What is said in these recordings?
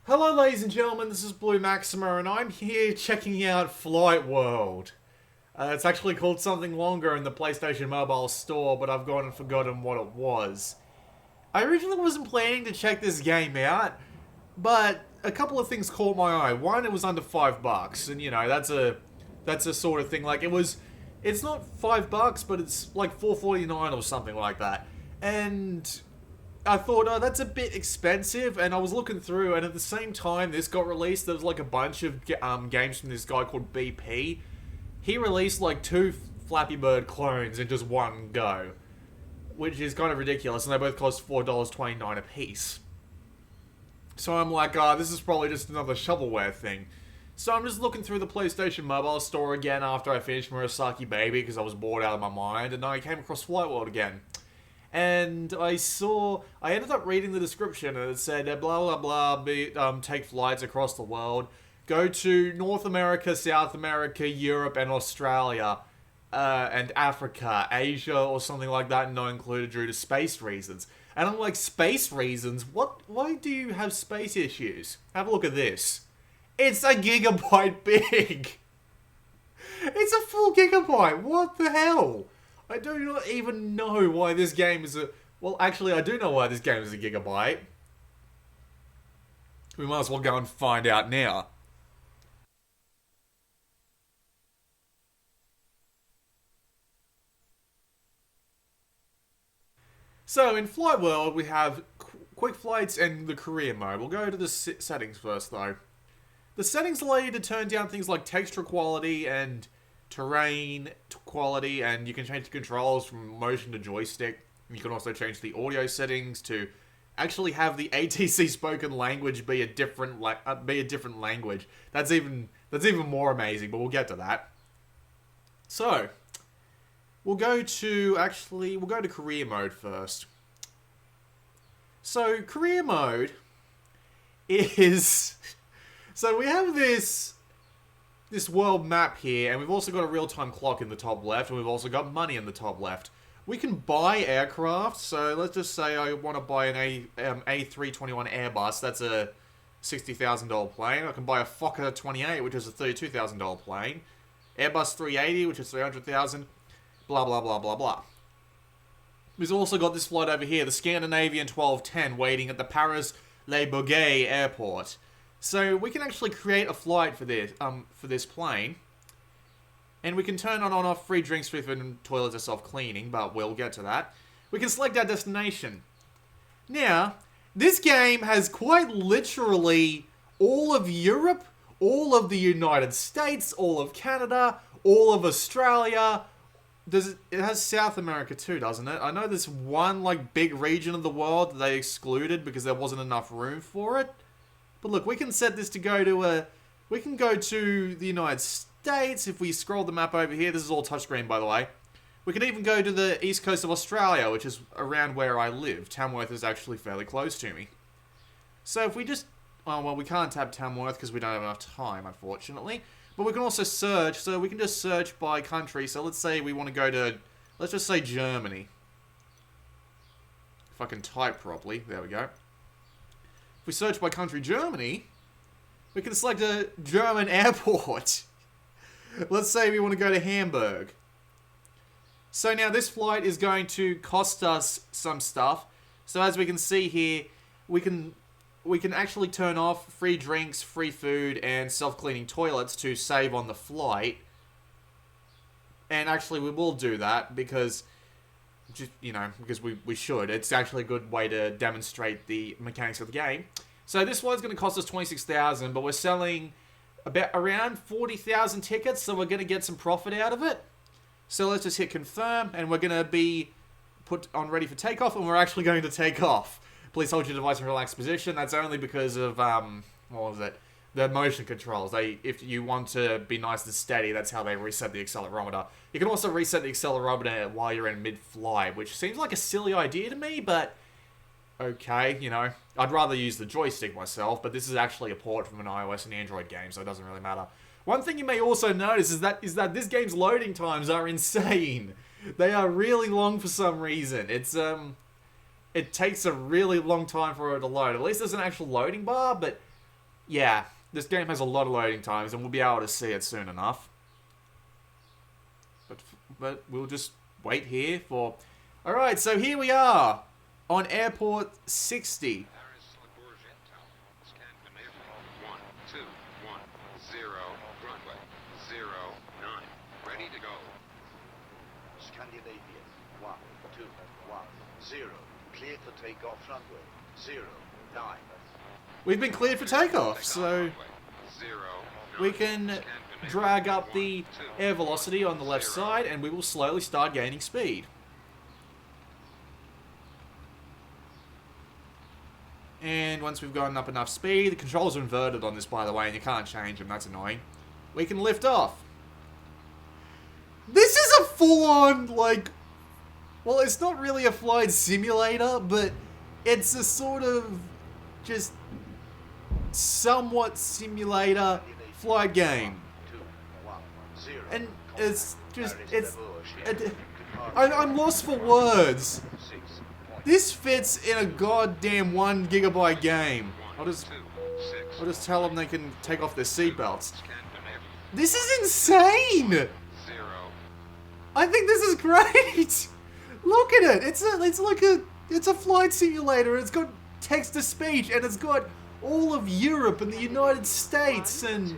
Hello, ladies and gentlemen, this is Blue Maxima, and I'm here checking out Flight World. It's actually called something longer in the PlayStation Mobile store, but I've gone and forgotten what it was. I originally wasn't planning to check this game out, but a couple of things caught my eye. One, it was under $5, and that's a sort of thing. It's not $5, but it's like $4.49 or something like that. And I thought, oh, that's a bit expensive, and I was looking through, and at the same time this got released, there was like a bunch of games from this guy called BP. He released like two Flappy Bird clones in just one go, which is kind of ridiculous, and they both cost $4.29 a piece. So I'm like, this is probably just another shovelware thing. So I'm just looking through the PlayStation Mobile store again after I finished Murasaki Baby because I was bored out of my mind, and I came across Flight World again. And I ended up reading the description, and it said, blah, blah, blah, take flights across the world, go to North America, South America, Europe, and Australia, and Africa, Asia, or something like that, not included due to space reasons. And I'm like, space reasons? What? Why do you have space issues? Have a look at this. It's a gigabyte big! It's a full gigabyte! What the hell? I do not even know why this game is a... Well, actually, I do know why this game is a gigabyte. We might as well go and find out now. So, in Flight World, we have quick flights and the career mode. We'll go to the settings first, though. The settings allow you to turn down things like texture quality and terrain quality, and you can change the controls from motion to joystick. You can also change the audio settings to actually have the ATC spoken language be a different language. That's even more amazing, but we'll get to that. So, we'll go to career mode first. So, career mode is so we have this world map here, and we've also got a real-time clock in the top left, and we've also got money in the top left. We can buy aircraft, so let's just say I want to buy an A321 Airbus, that's a $60,000 plane. I can buy a Fokker 28, which is a $32,000 plane. Airbus 380, which is $300,000, blah, blah, blah, blah, blah. We've also got this flight over here, the Scandinavian 1210, waiting at the Paris Le Bourget airport. So we can actually create a flight for this plane, and we can turn on off free drinks, free food, and toilets are self-cleaning, but we'll get to that. We can select our destination. Now, this game has quite literally all of Europe, all of the United States, all of Canada, all of Australia. It has South America too, doesn't it? I know there's one like big region of the world that they excluded because there wasn't enough room for it. But look, we can set this to go to we can go to the United States. If we scroll the map over here, this is all touchscreen, by the way. We can even go to the east coast of Australia, which is around where I live. Tamworth is actually fairly close to me. So if we just... Oh, well, we can't tap Tamworth because we don't have enough time, unfortunately. But we can also search, so we can just search by country. So let's say we want to go to... Let's just say Germany. If I can type properly. There we go. If we search by country Germany, we can select a German airport. Let's say we want to go to Hamburg. So now this flight is going to cost us some stuff. So as we can see here, we can actually turn off free drinks, free food, and self-cleaning toilets to save on the flight. And actually we will do that because... because we should. It's actually a good way to demonstrate the mechanics of the game. So this one's going to cost us $26,000, but we're selling around 40,000 tickets, so we're going to get some profit out of it. So let's just hit confirm, and we're going to be put on ready for takeoff, and we're actually going to take off. Please hold your device in a relaxed position. That's only because of, the motion controls. If you want to be nice and steady, that's how they reset the accelerometer. You can also reset the accelerometer while you're in mid-flight, which seems like a silly idea to me, but okay, I'd rather use the joystick myself, but this is actually a port from an iOS and Android game, so it doesn't really matter. One thing you may also notice is that this game's loading times are insane. They are really long for some reason. It takes a really long time for it to load. At least there's an actual loading bar, but Yeah, this game has a lot of loading times, and we'll be able to see it soon enough. But we'll just wait here for... Alright, so here we are on Airport 60. Scandinavian 121 0. Cleared for takeoff runway 09. We've been cleared for takeoff, so we can drag up the air velocity on the left side and we will slowly start gaining speed. And once we've gotten up enough speed, the controls are inverted on this, by the way, and you can't change them, that's annoying. We can lift off. This is a full-on, like... Well, it's not really a flight simulator, but it's a sort of just somewhat simulator flight game. And it's just, I'm lost for words. This fits in a goddamn 1 gigabyte game. I'll just tell them they can take off their seatbelts. This is insane! I think this is great! Look at it! It's a flight simulator. It's got text to speech and it's got all of Europe and the United States and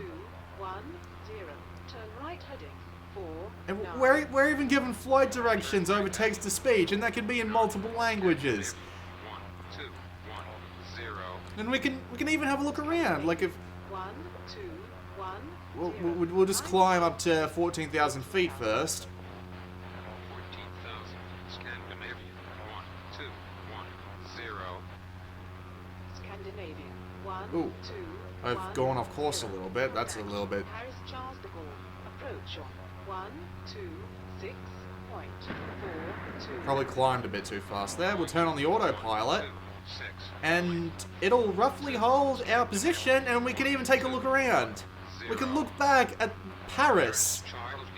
we're even given flight directions over text to speech, and that can be in multiple languages. And we can even have a look around, like if we'll just climb up to 14,000 feet first. Ooh, I've gone off course a little bit. That's a little bit. Probably climbed a bit too fast there. We'll turn on the autopilot, and it'll roughly hold our position, and we can even take a look around. We can look back at Paris.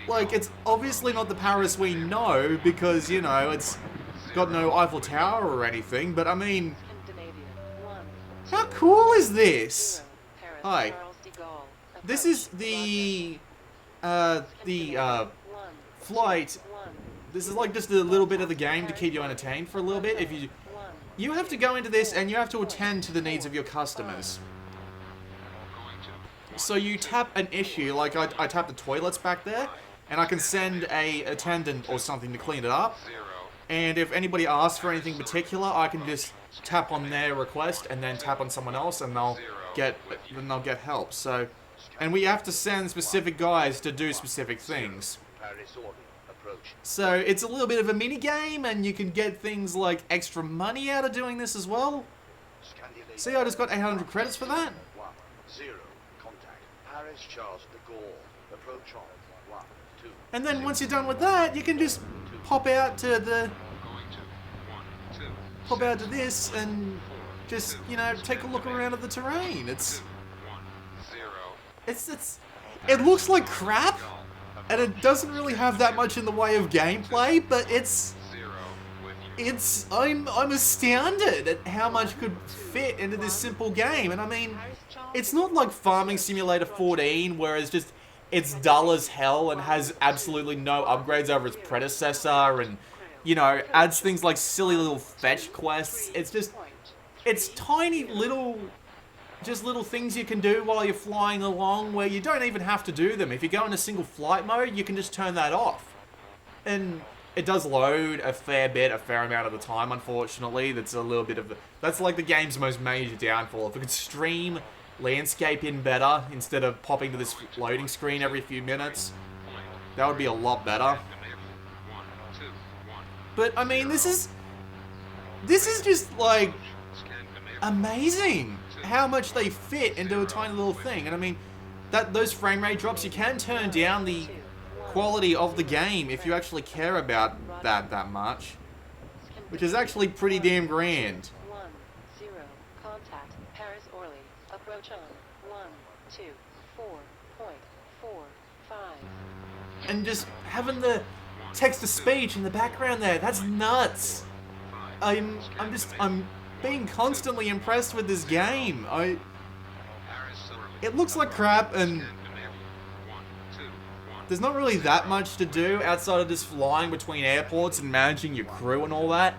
Like, it's obviously not the Paris we know, because, you know, it's got no Eiffel Tower or anything, but I mean... How cool is this? Hi. This is the flight. This is like just a little bit of the game to keep you entertained for a little bit. If you have to go into this and you have to attend to the needs of your customers. So you tap an issue, like I tap the toilets back there, and I can send a attendant or something to clean it up. And if anybody asks for anything particular, I can just tap on their request and then tap on someone else, and they'll get help. So, and we have to send specific guys to do specific things. So it's a little bit of a mini game, and you can get things like extra money out of doing this as well. See, I just got 800 credits for that. And then once you're done with that, you can just pop out to this and just, you know, take a look around at the terrain. It looks like crap, and it doesn't really have that much in the way of gameplay, but I'm astounded at how much could fit into this simple game. And I mean, it's not like Farming Simulator 14, where it's dull as hell and has absolutely no upgrades over its predecessor, and, you know, adds things like silly little fetch quests. It's tiny little things you can do while you're flying along, where you don't even have to do them. If you go into single flight mode, you can just turn that off. And it does load a fair amount of the time, unfortunately. That's like the game's most major downfall. If it could stream landscape in better, instead of popping to this loading screen every few minutes, that would be a lot better. But, I mean, this is just, like, amazing how much they fit into a tiny little thing. And I mean, those frame rate drops, you can turn down the quality of the game if you actually care about that much, which is actually pretty damn grand. And just having the text-to-speech in the background there, that's nuts. I'm being constantly impressed with this game. it looks like crap, and there's not really that much to do outside of just flying between airports and managing your crew and all that.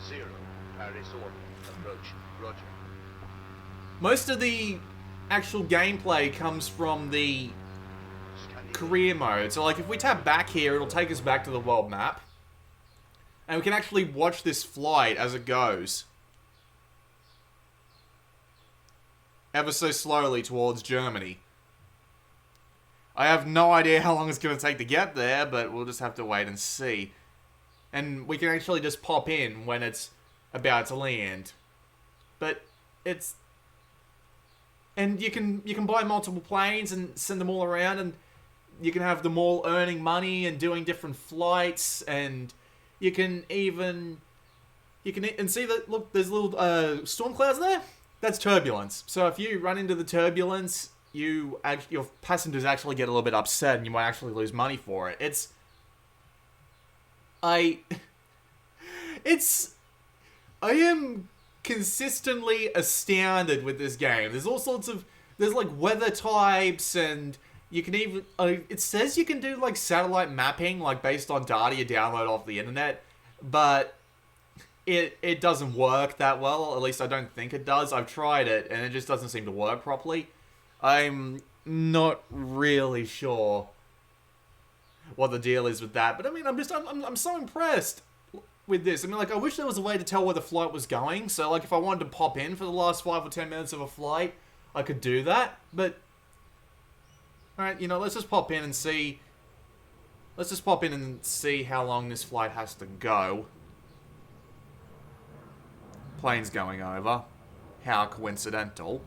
10, Paris order. Approach. Roger. Most of the actual gameplay comes from the career mode. So like if we tap back here, it'll take us back to the world map. And we can actually watch this flight as it goes. Ever so slowly towards Germany. I have no idea how long it's going to take to get there, but we'll just have to wait and see. And we can actually just pop in when it's about to land. But it's... And you can buy multiple planes and send them all around, and you can have them all earning money and doing different flights, and you can even... And see that, look, there's little storm clouds there? That's turbulence. So if you run into the turbulence, your passengers actually get a little bit upset and you might actually lose money for it. I am consistently astounded with this game. There's all sorts of, there's like weather types, and you can even, it says you can do like satellite mapping, like based on data you download off the internet, but it doesn't work that well. At least I don't think it does. I've tried it and it just doesn't seem to work properly. I'm not really sure what the deal is with that, but I mean, I'm so impressed with this. I mean, like, I wish there was a way to tell where the flight was going. So, like, if I wanted to pop in for the last 5 or 10 minutes of a flight, I could do that. But, alright, you know, let's just pop in and see. Let's just pop in and see how long this flight has to go. Plane's going over. How coincidental.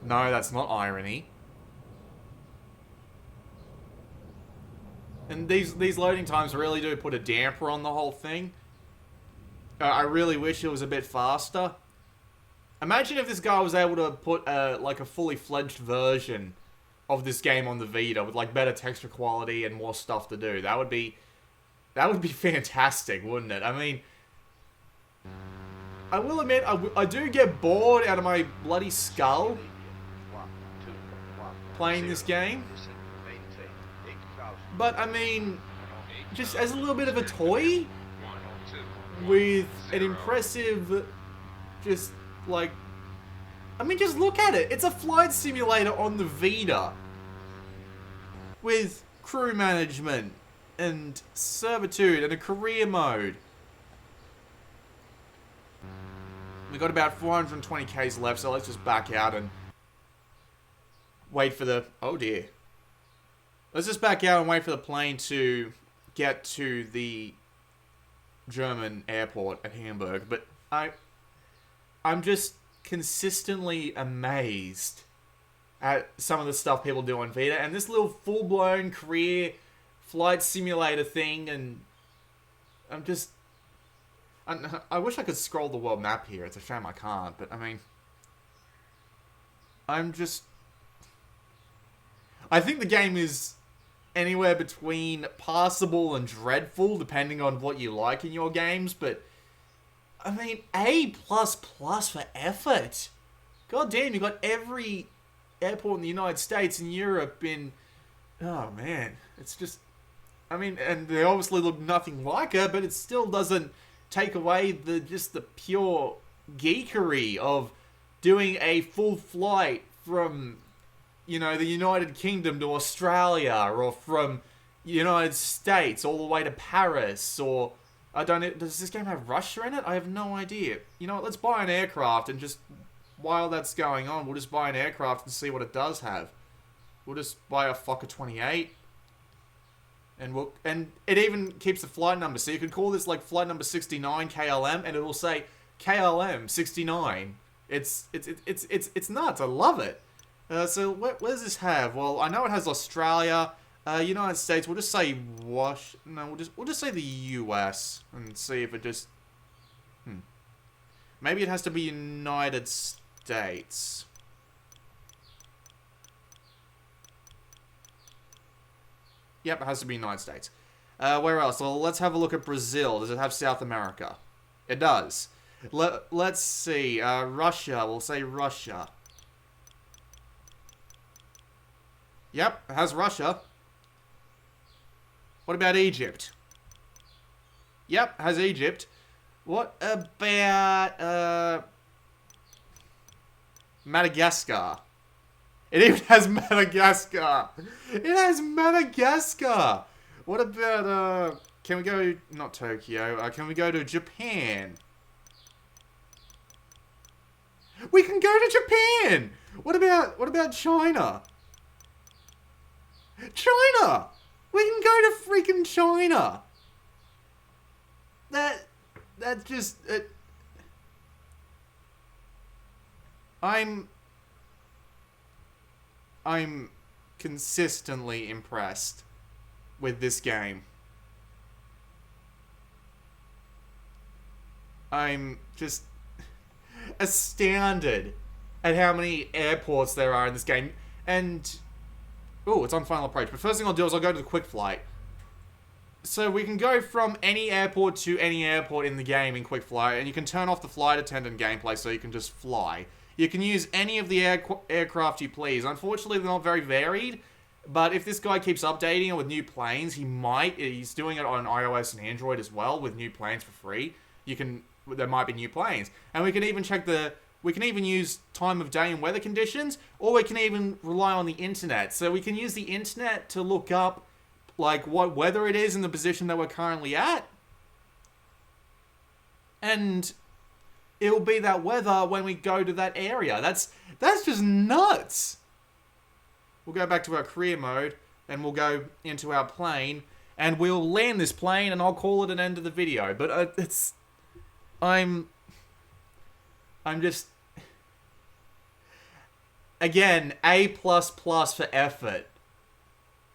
No, that's not irony. And these loading times really do put a damper on the whole thing. I really wish it was a bit faster. Imagine if this guy was able to put like a fully fledged version of this game on the Vita with like better texture quality and more stuff to do. That would be fantastic, wouldn't it? I mean, I will admit I do get bored out of my bloody skull playing this game. But, I mean, just as a little bit of a toy, with an impressive, just, like, I mean, just look at it. It's a flight simulator on the Vita. With crew management, and servitude, and a career mode. We've got about 420Ks left, so let's just back out and wait for the... Oh, dear. Let's just back out and wait for the plane to get to the German airport at Hamburg. But I'm just consistently amazed at some of the stuff people do on Vita. And this little full-blown career flight simulator thing, and I wish I could scroll the world map here. It's a shame I can't, but I mean... I think the game is anywhere between passable and dreadful, depending on what you like in your games, but... I mean, A++ for effort. God damn, you got every airport in the United States and Europe in... Oh, man. It's just... I mean, and they obviously look nothing like her, but it still doesn't take away the pure geekery of doing a full flight from, you know, the United Kingdom to Australia, or from United States all the way to Paris, or I don't know, does this game have Russia in it? I have no idea. You know what, let's buy an aircraft and just, while that's going on, we'll just buy an aircraft and see what it does have. We'll just buy a Fokker 28. And it even keeps the flight number, so you could call this like flight number 69 KLM, and it will say KLM 69. It's nuts. I love it. So what does this have? Well, I know it has Australia, United States. We'll just say we'll just say the US and see if it just. Maybe it has to be United States. Yep, it has to be United States. Where else? Well, let's have a look at Brazil. Does it have South America? It does. Let's see. Russia. We'll say Russia. Yep, it has Russia. What about Egypt? Yep, has Egypt. What about, Madagascar? It even has Madagascar. It has Madagascar. What about, can we go, not Tokyo, can we go to Japan? We can go to Japan! What about China? China! We can go to freaking China! That's just, I'm consistently impressed with this game. I'm just astounded at how many airports there are in this game. And, oh, it's on final approach. But first thing I'll do is I'll go to the quick flight. So we can go from any airport to any airport in the game in quick flight, and you can turn off the flight attendant gameplay so you can just fly. You can use any of the aircraft you please. Unfortunately, they're not very varied, but if this guy keeps updating it with new planes, he's doing it on iOS and Android as well with new planes for free. There might be new planes. And we can even use time of day and weather conditions, or we can even rely on the internet. So we can use the internet to look up like what weather it is in the position that we're currently at. And it'll be that weather when we go to that area. That's just nuts. We'll go back to our career mode and we'll go into our plane and we'll land this plane and I'll call it an end of the video. But I'm just, again, A++ for effort.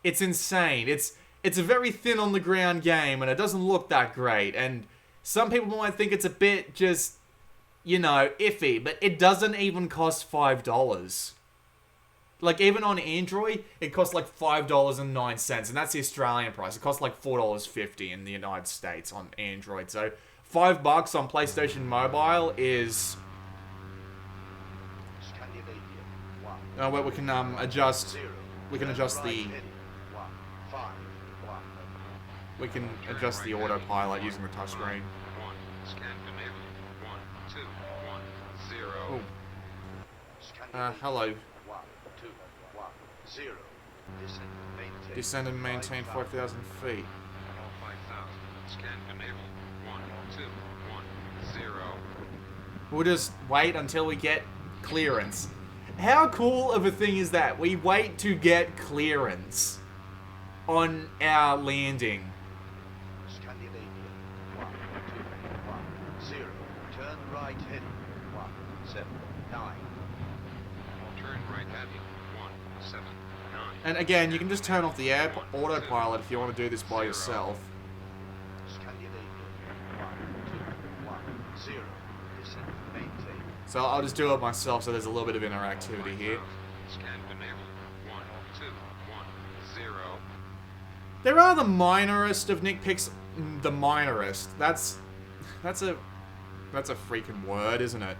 It's insane. It's a very thin on the ground game and it doesn't look that great. And some people might think it's a bit just, you know, iffy, but it doesn't even cost $5. Like, even on Android, it costs like $5.09, and that's the Australian price. It costs like $4.50 in the United States on Android. So, $5 on PlayStation Mobile is... Oh, well, we can adjust. We can adjust the. We can adjust the autopilot using the touchscreen. Hello. Descend and maintain 5,000 feet. We'll just wait until we get clearance. How cool of a thing is that? We wait to get clearance on our landing. Turn right heading 179. Turn right heading 179. And again, you can just turn off the autopilot if you want to do this by yourself. So I'll just do it myself so there's a little bit of interactivity here. There are the minorest of nitpicks. The minorest. That's a freaking word, isn't it?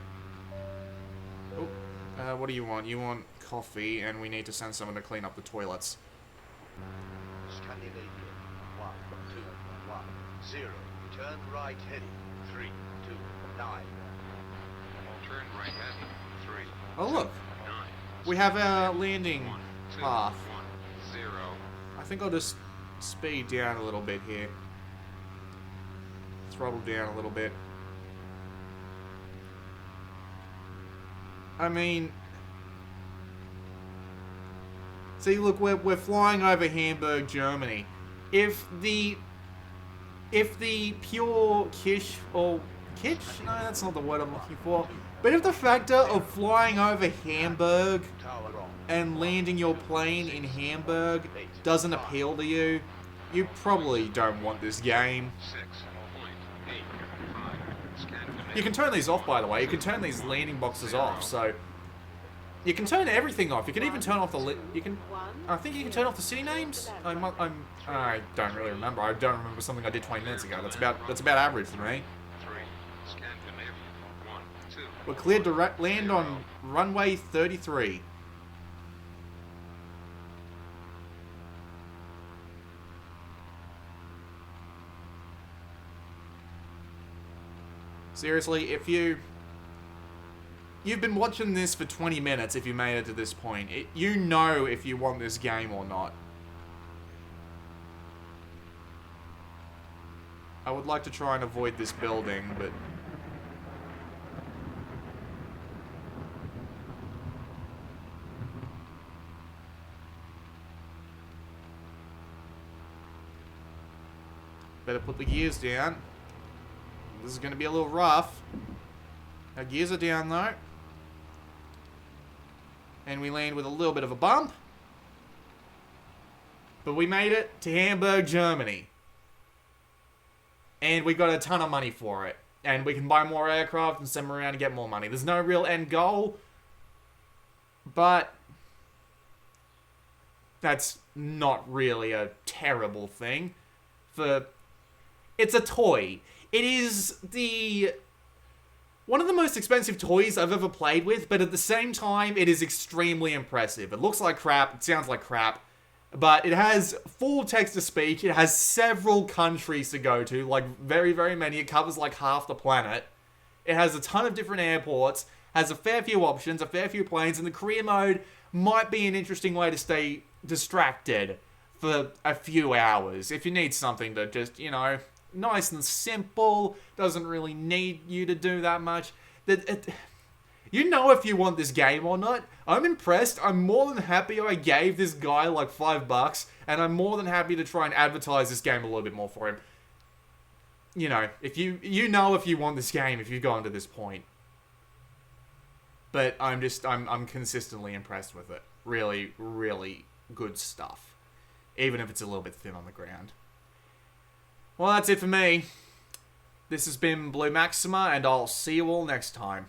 Oh, what do you want? You want coffee, and we need to send someone to clean up the toilets. Scandinavia 1210. Turn right heading 329. Turn right heading 3. Oh look, we have our landing path. I think I'll just speed down a little bit here. Throttle down a little bit. I mean, see, look, we're flying over Hamburg, Germany. If the pure kitsch, or kitsch? No, that's not the word I'm looking for. But if the factor of flying over Hamburg and landing your plane in Hamburg doesn't appeal to you, you probably don't want this game. You can turn these off, by the way. You can turn these landing boxes off, so you can turn everything off. You can even turn off the I think you can turn off the city names. I don't really remember. I don't remember something I did 20 minutes ago. That's about average for me. We're cleared to land on runway 33. Seriously, if you've been watching this for 20 minutes if you made it to this point. You know if you want this game or not. I would like to try and avoid this building, but... better put the gears down. This is going to be a little rough. Our gears are down though. And we land with a little bit of a bump. But we made it to Hamburg, Germany. And we got a ton of money for it. And we can buy more aircraft and send them around and get more money. There's no real end goal. But that's not really a terrible thing. It's a toy. It is one of the most expensive toys I've ever played with, but at the same time, it is extremely impressive. It looks like crap, it sounds like crap, but it has full text-to-speech, it has several countries to go to, like very, very many. It covers like half the planet. It has a ton of different airports, has a fair few options, a fair few planes, and the career mode might be an interesting way to stay distracted for a few hours. If you need something to just, nice and simple, doesn't really need you to do that much. You know if you want this game or not. I'm impressed. I'm more than happy I gave this guy like $5, and I'm more than happy to try and advertise this game a little bit more for him. If you want this game if you've gone to this point. But I'm consistently impressed with it. Really, really good stuff. Even if it's a little bit thin on the ground. Well, that's it for me. This has been Blue Maxima, and I'll see you all next time.